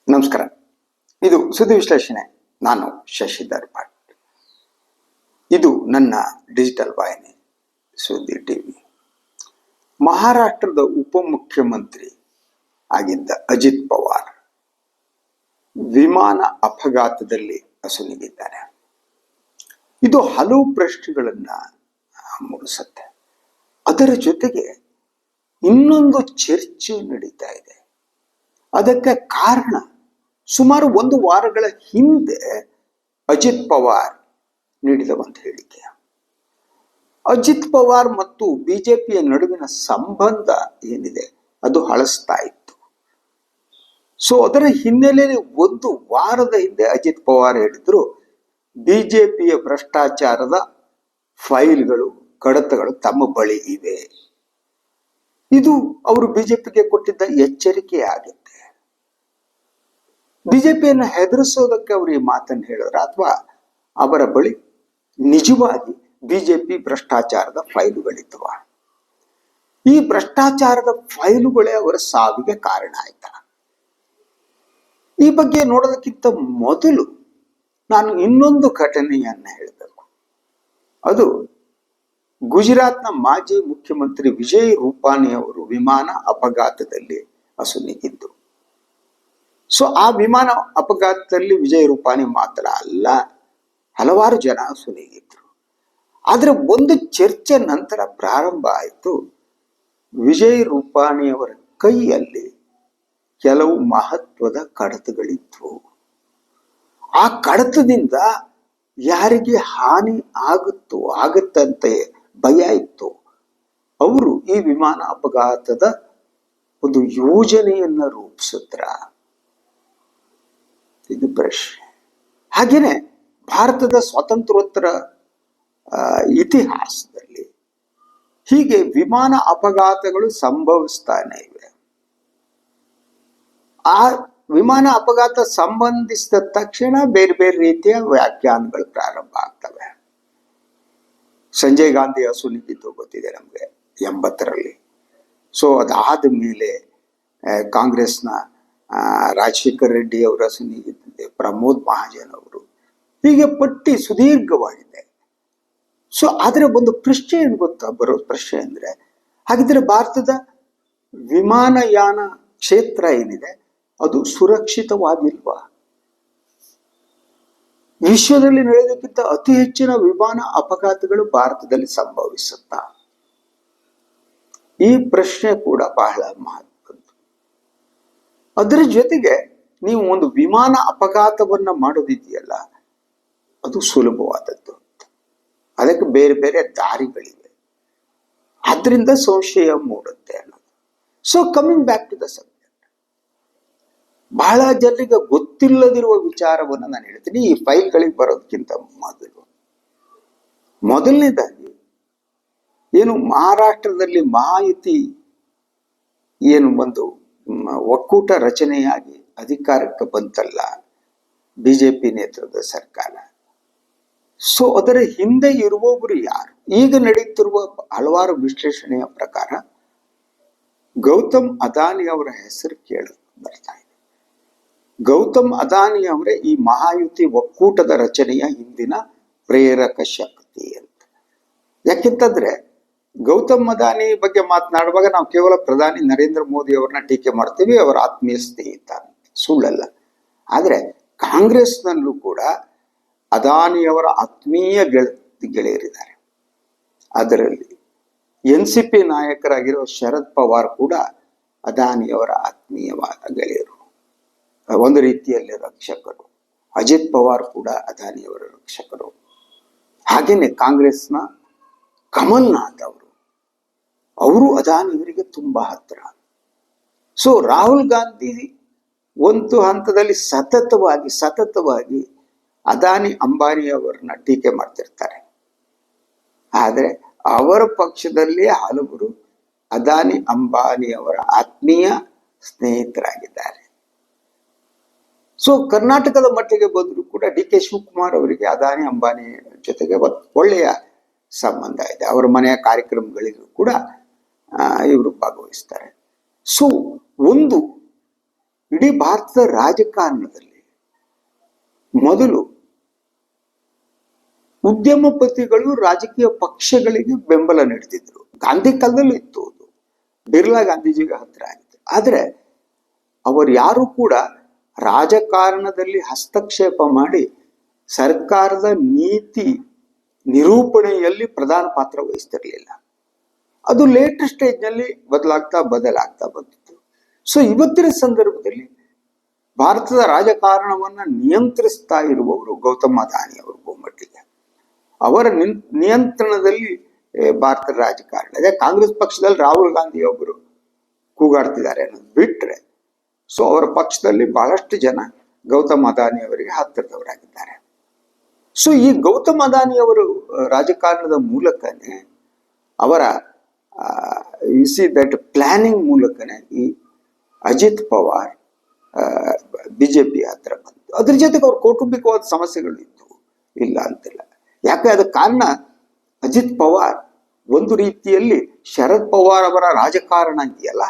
ನಮಸ್ಕಾರ. ಇದು ಸುದ್ದಿ ವಿಶ್ಲೇಷಣೆ. ನಾನು ಶಶಿಧರ್ ಭಟ್. ಇದು ನನ್ನ ಡಿಜಿಟಲ್ ವಾಹಿನಿ ಸುದ್ದಿ ಟಿವಿ. ಮಹಾರಾಷ್ಟ್ರದ ಉಪಮುಖ್ಯಮಂತ್ರಿ ಆಗಿದ್ದ ಅಜಿತ್ ಪವಾರ್ ವಿಮಾನ ಅಪಘಾತದಲ್ಲಿ ಅಸುನೀಗಿದ್ದಾರೆ. ಇದು ಹಲವು ಪ್ರಶ್ನೆಗಳನ್ನ ಮೂಡಿಸುತ್ತೆ. ಅದರ ಜೊತೆಗೆ ಇನ್ನೊಂದು ಚರ್ಚೆ ನಡೀತಾ ಇದೆ. ಅದಕ್ಕೆ ಕಾರಣ ಸುಮಾರು 1 ವಾರಗಳ ಹಿಂದೆ ಅಜಿತ್ ಪವಾರ್ ನೀಡಿದ ಒಂದು ಹೇಳಿಕೆ. ಅಜಿತ್ ಪವಾರ್ ಮತ್ತು ಬಿಜೆಪಿಯ ನಡುವಿನ ಸಂಬಂಧ ಏನಿದೆ ಅದು ಹಳಸ್ತಾ ಇತ್ತು. ಸೊ ಅದರ ಹಿನ್ನೆಲೆಯಲ್ಲಿ 1 ವಾರದ ಹಿಂದೆ ಅಜಿತ್ ಪವಾರ್ ಹೇಳಿದ್ರು, ಬಿಜೆಪಿಯ ಭ್ರಷ್ಟಾಚಾರದ ಫೈಲ್ಗಳು, ಕಡತಗಳು ತಮ್ಮ ಬಳಿ ಇವೆ. ಇದು ಅವರು ಬಿಜೆಪಿಗೆ ಕೊಟ್ಟಿದ್ದ ಎಚ್ಚರಿಕೆ ಆಗಿದೆ. ಬಿಜೆಪಿಯನ್ನು ಹೆದರಿಸೋದಕ್ಕೆ ಅವರು ಈ ಮಾತನ್ನು ಹೇಳಿದ್ರ ಅಥವಾ ಅವರ ಬಳಿ ನಿಜವಾಗಿ ಬಿಜೆಪಿ ಭ್ರಷ್ಟಾಚಾರದ ಫೈಲುಗಳಿದ್ವ? ಈ ಭ್ರಷ್ಟಾಚಾರದ ಫೈಲುಗಳೇ ಅವರ ಸಾವಿಗೆ ಕಾರಣ ಆಯ್ತಾ? ಈ ಬಗ್ಗೆ ನೋಡೋದಕ್ಕಿಂತ ಮೊದಲು ನಾನು ಇನ್ನೊಂದು ಘಟನೆಯನ್ನ ಹೇಳಬೇಕು. ಅದು ಗುಜರಾತ್ನ ಮಾಜಿ ಮುಖ್ಯಮಂತ್ರಿ ವಿಜಯ್ ರೂಪಾನಿ ಅವರು ವಿಮಾನ ಅಪಘಾತದಲ್ಲಿ ಅಸುನೀಗಿದ್ದು. ಸೊ ಆ ವಿಮಾನ ಅಪಘಾತದಲ್ಲಿ ವಿಜಯ್ ರೂಪಾನಿ ಮಾತ್ರ ಅಲ್ಲ, ಹಲವಾರು ಜನ ಅಸುನೀಗಿದ್ರು. ಆದ್ರೆ ಒಂದು ಚರ್ಚೆ ನಂತರ ಪ್ರಾರಂಭ ಆಯಿತು. ವಿಜಯ್ ರೂಪಾನಿ ಅವರ ಕೈಯಲ್ಲಿ ಕೆಲವು ಮಹತ್ವದ ಕಡತಗಳಿದ್ವು. ಆ ಕಡತದಿಂದ ಯಾರಿಗೆ ಹಾನಿ ಆಗುತ್ತಂತೆ ಭಯ ಇತ್ತು, ಅವರು ಈ ವಿಮಾನ ಅಪಘಾತದ ಒಂದು ಯೋಜನೆಯನ್ನ ರೂಪಿಸಿದ್ರ? ಇದು ಪ್ರಶ್ನೆ. ಹಾಗೇನೆ ಭಾರತದ ಸ್ವಾತಂತ್ರ್ಯೋತ್ತರ ಇತಿಹಾಸದಲ್ಲಿ ಹೀಗೆ ವಿಮಾನ ಅಪಘಾತಗಳು ಸಂಭವಿಸ್ತಾನೆ ಇವೆ. ಆ ವಿಮಾನ ಅಪಘಾತ ಸಂಬಂಧಿಸಿದ ತಕ್ಷಣ ಬೇರೆ ಬೇರೆ ರೀತಿಯ ವ್ಯಾಖ್ಯಾನಗಳು ಪ್ರಾರಂಭ ಆಗ್ತವೆ. ಸಂಜಯ್ ಗಾಂಧಿ ಅಸುನೀಗಿದ್ದು ಗೊತ್ತಿದೆ ನಮ್ಗೆ 80ರಲ್ಲಿ. ಸೊ ಅದಾದ ಮೇಲೆ ಕಾಂಗ್ರೆಸ್ನ ರಾಜಶೇಖರ್ ರೆಡ್ಡಿ ಅವರ ಅಸುನೀಗಿದ್ದೆ, ಪ್ರಮೋದ್ ಮಹಾಜನ್ ಅವರು, ಹೀಗೆ ಪಟ್ಟಿ ಸುದೀರ್ಘವಾಗಿದೆ. ಸೊ ಆದ್ರೆ ಒಂದು ಪ್ರಶ್ನೆ ಏನು ಗೊತ್ತಾ, ಬರೋ ಪ್ರಶ್ನೆ ಅಂದ್ರೆ, ಹಾಗಿದ್ರೆ ಭಾರತದ ವಿಮಾನಯಾನ ಕ್ಷೇತ್ರ ಏನಿದೆ ಅದು ಸುರಕ್ಷಿತವಾಗಿಲ್ವಾ? ವಿಶ್ವದಲ್ಲಿ ನಡೆಯೋದಕ್ಕಿಂತ ಅತಿ ಹೆಚ್ಚಿನ ವಿಮಾನ ಅಪಘಾತಗಳು ಭಾರತದಲ್ಲಿ ಸಂಭವಿಸುತ್ತಾ? ಈ ಪ್ರಶ್ನೆ ಕೂಡ ಬಹಳ ಮಹತ್ವದ್ದು. ಅದರ ಜೊತೆಗೆ ನೀವು ಒಂದು ವಿಮಾನ ಅಪಘಾತವನ್ನ ಮಾಡೋದಿದೆಯಲ್ಲ, ಅದು ಸುಲಭವಾದದ್ದು. ಅದಕ್ಕೆ ಬೇರೆ ಬೇರೆ ದಾರಿಗಳಿವೆ. ಆದ್ರಿಂದ ಸಂಶಯ ಮೂಡುತ್ತೆ ಅನ್ನೋದು. So coming back to the subject, ಬಹಳ ಜನರಿಗೆ ಗೊತ್ತಿಲ್ಲದಿರುವ ವಿಚಾರವನ್ನು ನಾನು ಹೇಳ್ತೀನಿ ಈ ಫೈಲ್ಗಳಿಗೆ ಬರೋದಕ್ಕಿಂತ ಮೊದಲನೇದಾಗಿ ಏನು ಮಹಾರಾಷ್ಟ್ರದಲ್ಲಿ ಮಹಾಯುತಿ ಏನು ಒಂದು ಒಕ್ಕೂಟ ರಚನೆಯಾಗಿ ಅಧಿಕಾರಕ್ಕೆ ಬಂತಲ್ಲ ಬಿಜೆಪಿ ನೇತೃತ್ವದ ಸರ್ಕಾರ. ಸೊ ಅದರ ಹಿಂದೆ ಇರುವವರು ಯಾರು? ಈಗ ನಡೆಯುತ್ತಿರುವ ಹಲವಾರು ವಿಶ್ಲೇಷಣೆಯ ಪ್ರಕಾರ ಗೌತಮ್ ಅದಾನಿ ಅವರ ಹೆಸರು ಬರ್ತಾ ಇದೆ. ಗೌತಮ್ ಅದಾನಿ ಅವರೇ ಈ ಮಹಾಯುತಿ ಒಕ್ಕೂಟದ ರಚನೆಯ ಹಿಂದಿನ ಪ್ರೇರಕ ಶಕ್ತಿ ಅಂತ. ಯಾಕೆಂತಂದ್ರೆ ಗೌತಮ್ ಅದಾನಿ ಬಗ್ಗೆ ಮಾತನಾಡುವಾಗ ನಾವು ಕೇವಲ ಪ್ರಧಾನಿ ನರೇಂದ್ರ ಮೋದಿ ಅವ್ರನ್ನ ಟೀಕೆ ಮಾಡ್ತೀವಿ, ಅವರ ಆತ್ಮೀಯ ಸ್ನೇಹಿತ ಅಂತ. ಸುಳ್ಳಲ್ಲ. ಆದ್ರೆ ಕಾಂಗ್ರೆಸ್ನಲ್ಲೂ ಕೂಡ ಅದಾನಿಯವರ ಆತ್ಮೀಯ ಗೆಳೆಯರಿದ್ದಾರೆ. ಅದರಲ್ಲಿ NCP ನಾಯಕರಾಗಿರುವ ಶರದ್ ಪವಾರ್ ಕೂಡ ಅದಾನಿಯವರ ಆತ್ಮೀಯವಾದ ಗೆಳೆಯರು, ಒಂದು ರೀತಿಯಲ್ಲಿ ರಕ್ಷಕರು. ಅಜಿತ್ ಪವಾರ್ ಕೂಡ ಅದಾನಿಯವರ ರಕ್ಷಕರು. ಹಾಗೇನೆ ಕಾಂಗ್ರೆಸ್ನ ಕಮಲ್ನಾಥ್ ಅವರು ಅದಾನಿಯವರಿಗೆ ತುಂಬಾ ಹತ್ತಿರ. ಸೊ ರಾಹುಲ್ ಗಾಂಧಿ ಒಂದು ಹಂತದಲ್ಲಿ ಸತತವಾಗಿ ಅದಾನಿ ಅಂಬಾನಿ ಅವರನ್ನ ಟೀಕೆ ಮಾಡ್ತಿರ್ತಾರೆ. ಆದ್ರೆ ಅವರ ಪಕ್ಷದಲ್ಲಿ ಹಲವರು ಅದಾನಿ ಅಂಬಾನಿ ಅವರ ಆತ್ಮೀಯ ಸ್ನೇಹಿತರಾಗಿದ್ದಾರೆ. ಸೊ ಕರ್ನಾಟಕದ ಮಟ್ಟಿಗೆ ಬಂದರೂ ಕೂಡ DK ಶಿವಕುಮಾರ್ ಅವರಿಗೆ ಅದಾನಿ ಅಂಬಾನಿ ಜೊತೆಗೆ ಒಳ್ಳೆಯ ಸಂಬಂಧ ಇದೆ. ಅವರ ಮನೆಯ ಕಾರ್ಯಕ್ರಮಗಳಿಗೂ ಕೂಡ ಇವರು ಭಾಗವಹಿಸ್ತಾರೆ. ಸೊ ಒಂದು ಇಡೀ ಭಾರತದ ರಾಜಕಾರಣದಲ್ಲಿ ಮೊದಲು ಉದ್ಯಮಪತಿಗಳು ರಾಜಕೀಯ ಪಕ್ಷಗಳಿಗೆ ಬೆಂಬಲ ನೀಡ್ತಿದ್ರು. ಗಾಂಧಿ ಕಾಲದಲ್ಲೂ ಇತ್ತು ಅದು, ಬಿರ್ಲಾ ಗಾಂಧೀಜಿಗೆ ಹತ್ತಿರ ಆಗಿದೆ. ಆದ್ರೆ ಅವರು ಯಾರು ಕೂಡ ರಾಜಕಾರಣದಲ್ಲಿ ಹಸ್ತಕ್ಷೇಪ ಮಾಡಿ ಸರ್ಕಾರದ ನೀತಿ ನಿರೂಪಣೆಯಲ್ಲಿ ಪ್ರಧಾನ ಪಾತ್ರ ವಹಿಸ್ತಿರ್ಲಿಲ್ಲ. ಅದು ಲೇಟರ್ ಸ್ಟೇಜ್ ನಲ್ಲಿ ಬದಲಾಗ್ತಾ ಬಂದಿತ್ತು. ಸೊ ಇವತ್ತಿನ ಸಂದರ್ಭದಲ್ಲಿ ಭಾರತದ ರಾಜಕಾರಣವನ್ನ ನಿಯಂತ್ರಿಸ್ತಾ ಇರುವವರು ಗೌತಮ್ ಅದಾನಿ ಅವರು ಬಹುಮಟ್ಟಿಗೆ. ಅವರ ನಿಯಂತ್ರಣದಲ್ಲಿ ಭಾರತದ ರಾಜಕಾರಣ ಇದೆ. ಕಾಂಗ್ರೆಸ್ ಪಕ್ಷದಲ್ಲಿ ರಾಹುಲ್ ಗಾಂಧಿ ಒಬ್ಬರು ಕೂಗಾಡ್ತಿದ್ದಾರೆ ಅನ್ನೋದು ಬಿಟ್ರೆ, ಸೊ ಅವರ ಪಕ್ಷದಲ್ಲಿ ಬಹಳಷ್ಟು ಜನ ಗೌತಮ್ ಅದಾನಿ ಅವರಿಗೆ ಹತ್ತಿರದವರಾಗಿದ್ದಾರೆ. ಸೊ ಈ ಗೌತಮ್ ಅದಾನಿ ಅವರು ರಾಜಕಾರಣದ ಮೂಲಕನೇ ಅವರ ಪ್ಲಾನಿಂಗ್ ಮೂಲಕನೇ ಈ ಅಜಿತ್ ಪವಾರ್ ಬಿಜೆಪಿ ಹತ್ರ ಬಂತು. ಅದ್ರ ಜೊತೆಗೆ ಅವ್ರ ಕೌಟುಂಬಿಕವಾದ ಸಮಸ್ಯೆಗಳು ಇತ್ತು, ಇಲ್ಲ ಅಂತಿಲ್ಲ. ಯಾಕೆ ಅದಕ್ಕೆ ಕಾರಣ ಅಜಿತ್ ಪವಾರ್ ಒಂದು ರೀತಿಯಲ್ಲಿ ಶರದ್ ಪವಾರ್ ಅವರ ರಾಜಕಾರಣ ಇದೆಯಲ್ಲ,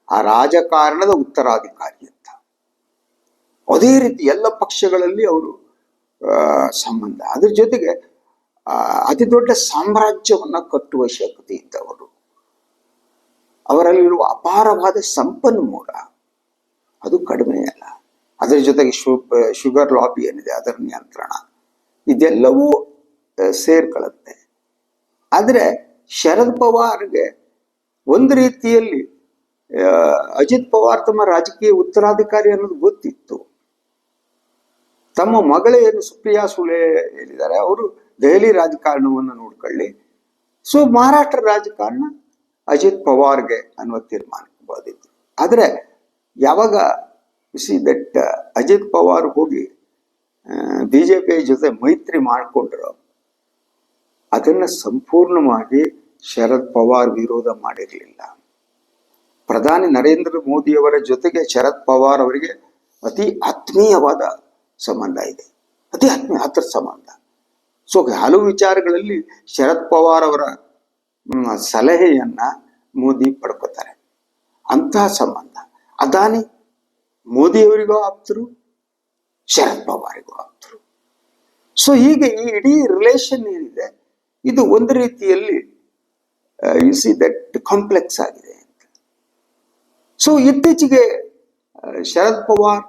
ಆ ರಾಜಕಾರಣದ ಉತ್ತರಾಧಿಕಾರಿ ಅಂತ. ಅದೇ ರೀತಿ ಎಲ್ಲ ಪಕ್ಷಗಳಲ್ಲಿ ಅವರು ಸಂಬಂಧ. ಅದ್ರ ಜೊತೆಗೆ ಅತಿ ದೊಡ್ಡ ಸಾಮ್ರಾಜ್ಯವನ್ನ ಕಟ್ಟುವ ಶಕ್ತಿ ಇದ್ದವರು. ಅವರಲ್ಲಿರುವ ಅಪಾರವಾದ ಸಂಪನ್ಮೂಲ ಅದು ಕಡಿಮೆ ಅಲ್ಲ. ಅದರ ಜೊತೆಗೆ ಶುಗರ್ ಲಾಬಿ ಏನಿದೆ ಅದರ ನಿಯಂತ್ರಣ, ಇದೆಲ್ಲವೂ ಸೇರ್ಕೊಳ್ಳುತ್ತೆ. ಆದ್ರೆ ಶರದ್ ಪವಾರ್ಗೆ ಒಂದು ರೀತಿಯಲ್ಲಿ ಅಜಿತ್ ಪವಾರ್ ತಮ್ಮ ರಾಜಕೀಯ ಉತ್ತರಾಧಿಕಾರಿ ಅನ್ನೋದು ಗೊತ್ತಿತ್ತು. ತಮ್ಮ ಮಗಳೇನು ಸುಪ್ರಿಯಾ ಸುಳೆ ಹೇಳಿದ್ದಾರೆ, ಅವರು ದೆಹಲಿ ರಾಜಕಾರಣವನ್ನು ನೋಡ್ಕೊಳ್ಳಿ, ಸೊ ಮಹಾರಾಷ್ಟ್ರ ರಾಜಕಾರಣ ಅಜಿತ್ ಪವಾರ್ಗೆ ಅನ್ನುವ ತೀರ್ಮಾನಕ್ಕೆ ಬಂದಿತ್ತು. ಆದ್ರೆ ಯಾವಾಗ ದಟ್ ಅಜಿತ್ ಪವಾರ್ ಹೋಗಿ ಬಿಜೆಪಿ ಜೊತೆ ಮೈತ್ರಿ ಮಾಡಿಕೊಂಡ್ರು, ಅದನ್ನ ಸಂಪೂರ್ಣವಾಗಿ ಶರದ್ ಪವಾರ್ ವಿರೋಧ ಮಾಡಿರಲಿಲ್ಲ. ಪ್ರಧಾನಿ ನರೇಂದ್ರ ಮೋದಿಯವರ ಜೊತೆಗೆ ಶರದ್ ಪವಾರ್ ಅವರಿಗೆ ಅತಿ ಆತ್ಮೀಯವಾದ ಸಂಬಂಧ ಇದೆ, ಅತಿ ಹತ್ತಿರ ಸಂಬಂಧ. ಸೊ ಹಲವು ವಿಚಾರಗಳಲ್ಲಿ ಶರದ್ ಪವಾರ್ ಅವರ ಸಲಹೆಯನ್ನ ಮೋದಿ ಪಡ್ಕೋತಾರೆ, ಅಂತಹ ಸಂಬಂಧ. ಅದಾನಿ ಮೋದಿಯವರಿಗೂ ಆಪ್ತರು, ಶರದ್ ಪವಾರಿಗೂ ಆಪ್ತರು. ಸೊ ಹೀಗೆ ಈ ಇಡೀ ರಿಲೇಷನ್ ಏನಿದೆ ಇದು ಒಂದು ರೀತಿಯಲ್ಲಿ ದಟ್ ಕಾಂಪ್ಲೆಕ್ಸ್ ಆಗಿದೆ ಅಂತ. ಸೊ ಇತ್ತೀಚೆಗೆ ಶರದ್ ಪವಾರ್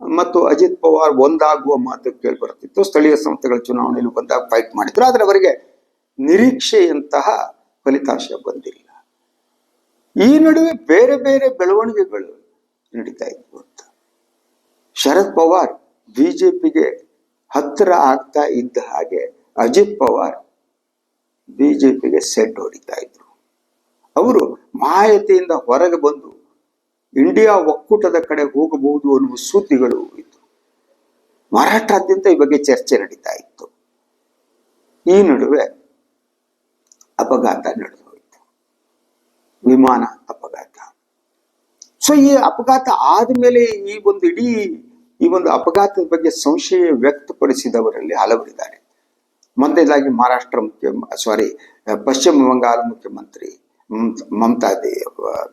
ಮತ್ತು ಅಜಿತ್ ಪವಾರ್ ಒಂದಾಗುವ ಮಾತು ಕೇಳಿ ಬರ್ತಿತ್ತು. ಸ್ಥಳೀಯ ಸಂಸ್ಥೆಗಳ ಚುನಾವಣೆಯಲ್ಲಿ ಒಂದಾಗಿ ಫೈಟ್ ಮಾಡಿದ್ರು, ಆದ್ರೆ ಅವರಿಗೆ ನಿರೀಕ್ಷೆಯಂತಹ ಫಲಿತಾಂಶ ಬಂದಿಲ್ಲ. ಈ ನಡುವೆ ಬೇರೆ ಬೇರೆ ಬೆಳವಣಿಗೆಗಳು ನಡೀತಾ ಇದ್ವು ಅಂತ. ಶರದ್ ಪವಾರ್ ಬಿಜೆಪಿಗೆ ಹತ್ತಿರ ಆಗ್ತಾ ಇದ್ದ ಹಾಗೆ ಅಜಿತ್ ಪವಾರ್ ಬಿಜೆಪಿಗೆ ಸೆಡ್ ಹೊಡಿತಾ ಇದ್ರು. ಅವರು ಮಾಯತೆಯಿಂದ ಹೊರಗೆ ಬಂದು ಇಂಡಿಯಾ ಒಕ್ಕೂಟದ ಕಡೆ ಹೋಗಬಹುದು ಅನ್ನುವ ಸುದ್ದಿಗಳು ಇತ್ತು. ಮಹಾರಾಷ್ಟ್ರಾದ್ಯಂತ ಈ ಬಗ್ಗೆ ಚರ್ಚೆ ನಡೀತಾ ಇತ್ತು. ಈ ನಡುವೆ ಅಪಘಾತ ನಡೆದು ಹೋಯಿತು, ವಿಮಾನ ಅಪಘಾತ. ಸೊ ಈ ಅಪಘಾತ ಆದ್ಮೇಲೆ ಈ ಒಂದು ಅಪಘಾತದ ಬಗ್ಗೆ ಸಂಶಯ ವ್ಯಕ್ತಪಡಿಸಿದವರಲ್ಲಿ ಹಲವರಿದ್ದಾರೆ. ಮೊದಲನೇದಾಗಿ ಪಶ್ಚಿಮ ಬಂಗಾಳ ಮುಖ್ಯಮಂತ್ರಿ ಮಮತಾ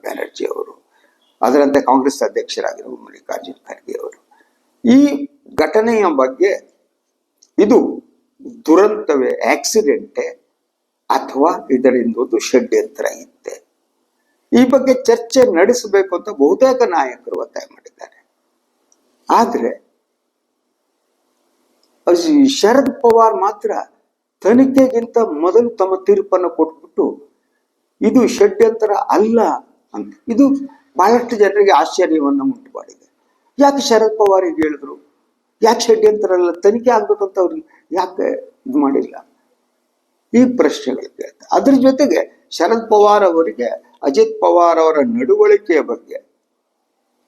ಬ್ಯಾನರ್ಜಿ ಅವರು, ಅದರಂತೆ ಕಾಂಗ್ರೆಸ್ ಅಧ್ಯಕ್ಷರಾಗಿರುವ ಮಲ್ಲಿಕಾರ್ಜುನ್ ಖರ್ಗೆ ಅವರು. ಈ ಘಟನೆಯ ಬಗ್ಗೆ ಇದು ದುರಂತವೇ, ಆಕ್ಸಿಡೆಂಟೇ, ಅಥವಾ ಇದರಿಂದ ಒಂದು ಷಡ್ಯಂತ್ರ ಇತ್ತೆ, ಈ ಬಗ್ಗೆ ಚರ್ಚೆ ನಡೆಸಬೇಕು ಅಂತ ಬಹುತೇಕ ನಾಯಕರು ಒತ್ತಾಯ ಮಾಡಿದ್ದಾರೆ. ಆದ್ರೆ ಶರದ್ ಪವಾರ್ ಮಾತ್ರ ತನಿಖೆಗಿಂತ ಮೊದಲು ತಮ್ಮ ತೀರ್ಪನ್ನು ಕೊಟ್ಬಿಟ್ಟು ಇದು ಷಡ್ಯಂತರ ಅಲ್ಲ ಅಂತ. ಇದು ಬಹಳಷ್ಟು ಜನರಿಗೆ ಆಶ್ಚರ್ಯವನ್ನ ಉಂಟು ಮಾಡಿದೆ. ಯಾಕೆ ಶರದ್ ಪವಾರ್ ಹೀಗೆ ಹೇಳಿದ್ರು, ಯಾಕೆ ಷಡ್ಯಂತರ ಅಲ್ಲ, ತನಿಖೆ ಆಗ್ಬೇಕಂತ ಅವ್ರಿಗೆ ಯಾಕೆ ಇದು ಮಾಡಿಲ್ಲ, ಈ ಪ್ರಶ್ನೆಗಳು ಕೇಳ್ತಾರೆ. ಅದ್ರ ಜೊತೆಗೆ ಶರದ್ ಪವಾರ್ ಅವರಿಗೆ ಅಜಿತ್ ಪವಾರ್ ಅವರ ನಡವಳಿಕೆಯ ಬಗ್ಗೆ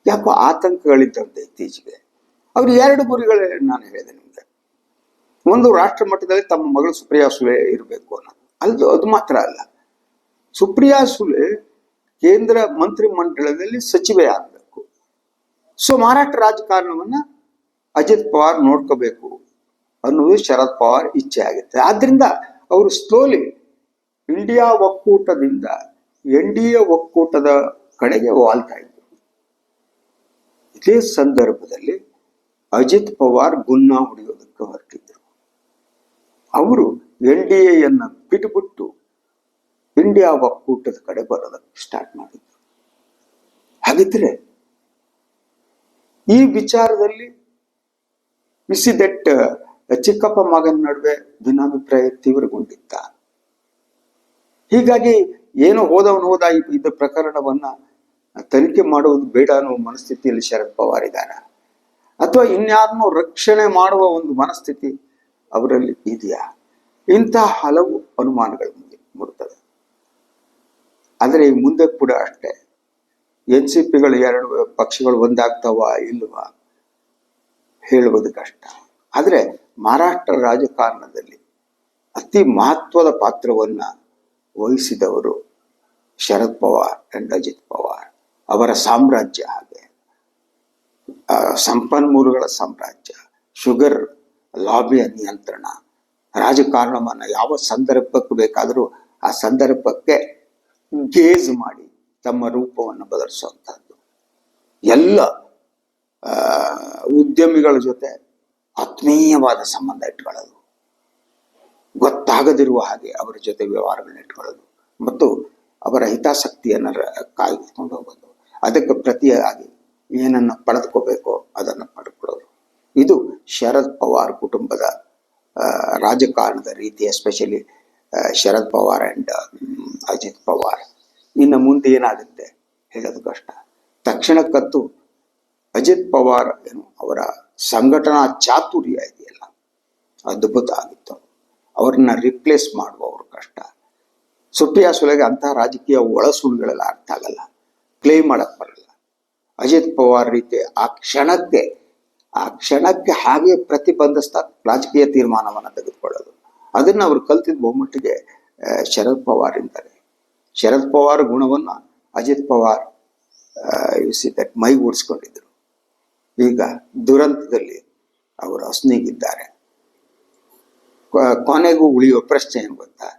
ಯಾಕೋ ಆತಂಕಗಳಿದ್ದಂತೆ ಇತ್ತೀಚೆಗೆ. ಅವ್ರು ಎರಡು ಗುರಿಗಳೇ ನಾನು ಹೇಳಿದೆ ನಿಮ್ಗೆ. ಒಂದು, ರಾಷ್ಟ್ರ ಮಟ್ಟದಲ್ಲಿ ತಮ್ಮ ಮಗಳು ಸುಪ್ರಿಯಾ ಸುಳೆ ಇರಬೇಕು ಅನ್ನೋದು. ಅದು ಮಾತ್ರ ಅಲ್ಲ, ಸುಪ್ರಿಯಾ ಸುಳೆ ಕೇಂದ್ರ ಮಂತ್ರಿ ಮಂಡಲದಲ್ಲಿ ಸಚಿವೆ ಆಗಬೇಕು. ಸೊ ಮಹಾರಾಷ್ಟ್ರ ರಾಜಕಾರಣವನ್ನ ಅಜಿತ್ ಪವಾರ್ ನೋಡ್ಕೋಬೇಕು ಅನ್ನೋದು ಶರದ್ ಪವಾರ್ ಇಚ್ಛೆ ಆಗುತ್ತೆ. ಆದ್ರಿಂದ ಅವರು ಸ್ಲೋಲಿ ಇಂಡಿಯಾ ಒಕ್ಕೂಟದಿಂದ NDA ಒಕ್ಕೂಟದ ಕಡೆಗೆ ವಾಲ್ತಾ ಇದ್ರು. ಇದೇ ಸಂದರ್ಭದಲ್ಲಿ ಅಜಿತ್ ಪವಾರ್ ಗುನ್ನ ಹೊಡೆಯೋದಕ್ಕೆ ಹೊರಟಿದ್ರು. ಅವರು NDAಯನ್ನ ಬಿಟ್ಟುಬಿಟ್ಟು ಇಂಡಿಯಾ ಒಕ್ಕೂಟದ ಕಡೆ ಬರೋದಕ್ಕೆ ಸ್ಟಾರ್ಟ್ ಮಾಡಿದ್ರು. ಹಾಗಿದ್ರೆ ಈ ವಿಚಾರದಲ್ಲಿ ದಟ್ ಚಿಕ್ಕಪ್ಪ ಮಗನ ನಡುವೆ ಭಿನ್ನಾಭಿಪ್ರಾಯ ತೀವ್ರಗೊಂಡಿತ್ತ. ಹೀಗಾಗಿ ಏನು ಹೋದ ಇದು ಪ್ರಕರಣವನ್ನ ತನಿಖೆ ಮಾಡುವುದು ಬೇಡ ಅನ್ನೋ ಮನಸ್ಥಿತಿಯಲ್ಲಿ ಶರದ್ ಪವಾರ್ ಇದ್ದಾರ, ಅಥವಾ ಇನ್ಯಾರನ್ನೋ ರಕ್ಷಣೆ ಮಾಡುವ ಒಂದು ಮನಸ್ಥಿತಿ ಅವರಲ್ಲಿ ಇದೆಯಾ? ಇಂತಹ ಹಲವು ಅನುಮಾನಗಳು ಮೂಡುತ್ತವೆ. ಆದರೆ ಈ ಮುಂದೆ ಕೂಡ ಅಷ್ಟೇ, NCPಗಳು ಎರಡು ಪಕ್ಷಗಳು ಒಂದಾಗ್ತಾವ ಇಲ್ವಾ ಹೇಳುವುದು ಕಷ್ಟ. ಆದರೆ ಮಹಾರಾಷ್ಟ್ರ ರಾಜಕಾರಣದಲ್ಲಿ ಅತಿ ಮಹತ್ವದ ಪಾತ್ರವನ್ನ ವಹಿಸಿದವರು ಶರದ್ ಪವಾರ್ ಅಂಡ್ ಅಜಿತ್ ಪವಾರ್. ಅವರ ಸಾಮ್ರಾಜ್ಯ ಹಾಗೆ, ಸಂಪನ್ಮೂಲಗಳ ಸಾಮ್ರಾಜ್ಯ, ಶುಗರ್ ಲಾಬಿಯ ನಿಯಂತ್ರಣ, ರಾಜಕಾರಣವನ್ನ ಯಾವ ಸಂದರ್ಭಕ್ಕೆ ಬೇಕಾದರೂ ಆ ಸಂದರ್ಭಕ್ಕೆ ಗೇಜ್ ಮಾಡಿ ತಮ್ಮ ರೂಪವನ್ನು ಬದಲಿಸುವಂತಹದ್ದು. ಎಲ್ಲ ಉದ್ಯಮಿಗಳ ಜೊತೆ ಆತ್ಮೀಯವಾದ ಸಂಬಂಧ ಇಟ್ಕೊಳ್ಳೋದು, ಗೊತ್ತಾಗದಿರುವ ಹಾಗೆ ಅವರ ಜೊತೆ ವ್ಯವಹಾರಗಳನ್ನ ಇಟ್ಕೊಳ್ಳೋದು ಮತ್ತು ಅವರ ಹಿತಾಸಕ್ತಿಯನ್ನು ಕಾಯ್ದುಕೊಂಡು ಹೋಗೋದು, ಅದಕ್ಕೆ ಪ್ರತಿಯಾಗಿ ಏನನ್ನು ಪಡೆದುಕೋಬೇಕೋ ಅದನ್ನು ಪಡ್ಕೊಳ್ಳೋದು. ಇದು ಶರದ್ ಪವಾರ್ ಕುಟುಂಬದ ರಾಜಕಾರಣದ ರೀತಿ, ಎಸ್ಪೆಷಲಿ ಶರದ್ ಪವಾರ್ ಅಂಡ್ ಅಜಿತ್ ಪವಾರ್. ಇನ್ನು ಮುಂದೆ ಏನಾಗುತ್ತೆ ಹೇಳೋದು ಕಷ್ಟ. ತಕ್ಷಣಕ್ಕಂತೂ ಅಜಿತ್ ಪವಾರ್ ಏನು ಅವರ ಸಂಘಟನಾ ಚಾತುರ್ಯ ಇದೆಯಲ್ಲ, ಅದ್ಭುತ ಆಗಿತ್ತು. ಅವ್ರನ್ನ ರಿಪ್ಲೇಸ್ ಮಾಡುವವರು ಕಷ್ಟ. ಸುಪ್ರಿಯಾ ಸುಲೆಗೆ ಅಂತಹ ರಾಜಕೀಯ ಒಳಸುಳುಗಳೆಲ್ಲ ಅರ್ಥ ಆಗಲ್ಲ, ಕ್ಲೇಮ್ ಮಾಡಕ್ ಬರಲ್ಲ. ಅಜಿತ್ ಪವಾರ್ ರೀತಿ ಆ ಕ್ಷಣಕ್ಕೆ ಹಾಗೆ ಪ್ರತಿಬಂಧಿಸ್ತಾ ರಾಜಕೀಯ ತೀರ್ಮಾನವನ್ನು ತೆಗೆದುಕೊಳ್ಳೋದು, ಅದನ್ನ ಅವರು ಕಲ್ತಿದ್ದ ಬಹುಮಟ್ಟಿಗೆ ಶರದ್ ಪವಾರ್ ಇಂತಾರೆ. ಶರದ್ ಪವಾರ್ ಗುಣವನ್ನ ಅಜಿತ್ ಪವಾರ್ ಮೈಗೂಡಿಸ್ಕೊಂಡಿದ್ರು. ಈಗ ದುರಂತದಲ್ಲಿ ಅವರು ಅಸ್ನಿಗಿದ್ದಾರೆ. ಕೊನೆಗೂ ಉಳಿಯುವ ಪ್ರಶ್ನೆ ಏನು ಗೊತ್ತಾ?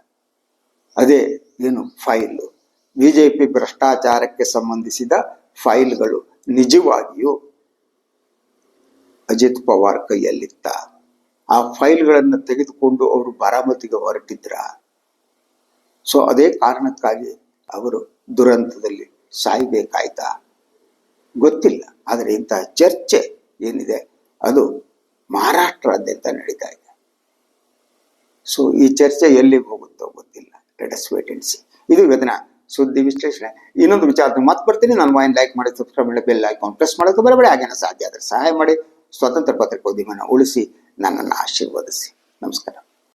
ಅದೇ ಏನು ಫೈಲು, BJP ಭ್ರಷ್ಟಾಚಾರಕ್ಕೆ ಸಂಬಂಧಿಸಿದ ಫೈಲ್ಗಳು ನಿಜವಾಗಿಯೂ ಅಜಿತ್ ಪವಾರ್ ಕೈಯಲ್ಲಿತ್ತ? ಆ ಫೈಲ್ಗಳನ್ನು ತೆಗೆದುಕೊಂಡು ಅವರು ಬಾರಾಮತಿಗೆ ಹೊರಟಿದ್ರ? ಸೊ ಅದೇ ಕಾರಣಕ್ಕಾಗಿ ಅವರು ದುರಂತದಲ್ಲಿ ಸಾಯ್ಬೇಕಾಯ್ತಾ ಗೊತ್ತಿಲ್ಲ. ಆದರೆ ಇಂತಹ ಚರ್ಚೆ ಏನಿದೆ ಅದು ಮಹಾರಾಷ್ಟ್ರಾದ್ಯಂತ ನಡೀತಾ ಇದೆ. ಸೊ ಈ ಚರ್ಚೆ ಎಲ್ಲಿಗೆ ಹೋಗುತ್ತೋ ಗೊತ್ತಿಲ್ಲ. Let us wait and see. ಇದು ಇವತ್ತಿನ ಸುದ್ದಿ ವಿಶ್ಲೇಷಣೆ. ಇನ್ನೊಂದು ವಿಚಾರ ಮತ್ತೆ ಬರ್ತೀನಿ. ನಾನು ವಾಯಿನ್ ಲೈಕ್ ಮಾಡಿ, ಸಬ್ಸ್ಕ್ರೈಬ್ ಮಾಡಿ, ಬೆಲ್ ಐಕಾನ್ ಪ್ರೆಸ್ ಮಾಡೋಕೆ ಬರಬೇಡಿ. ಹಾಗೇನ ಸಾಧ್ಯ ಆದರೆ ಸಹಾಯ ಮಾಡಿ ಸ್ವತಂತ್ರ ಪತ್ರಿಕೋದ್ಯಮನ ಉಳಿಸಿ ನನ್ನನ್ನು ಆಶೀರ್ವದಿಸಿ. ನಮಸ್ಕಾರ.